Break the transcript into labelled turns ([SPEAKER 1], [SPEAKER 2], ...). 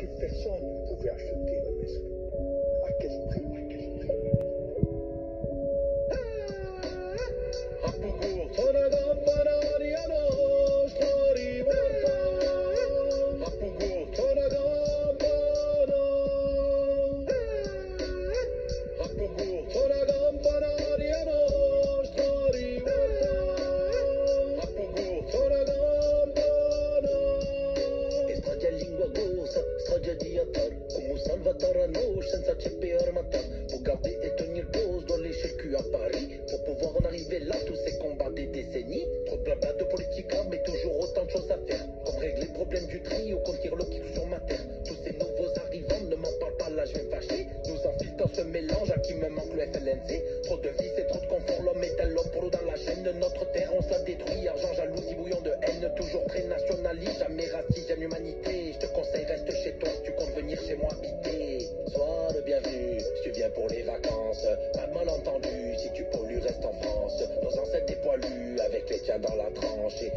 [SPEAKER 1] plus personne ne pouvait acheter la maison. À quel prix? À quel prix?
[SPEAKER 2] Senza ceppi armata pour garder et tenir pause dans l'échelle Q à Paris pour pouvoir en arriver là, tous ces combats des décennies, trop de blabla de politique mais toujours autant de choses à faire, comme régler le problème du tri ou contenir l'eau qui coule sur ma terre. Tous ces nouveaux arrivants ne m'en parlent pas, là je vais me fâcher, nous enfilent dans ce mélange à qui me manque le FLNC, trop de vices et trop de confort, l'homme est un l'homme pour l'eau dans la chaîne de notre terre, on s'en détruit, argent, jalousie, bouillon de haine, toujours très nationaliste, jamais raciste, jamais humanité, je te conseille reste chez toi si tu comptes venir chez moi habiter. Sois le bienvenu, si tu viens pour les vacances. Pas de malentendu, si tu pollues, reste en France. Nos ancêtres des poilus, avec les tiens dans la tranche. Et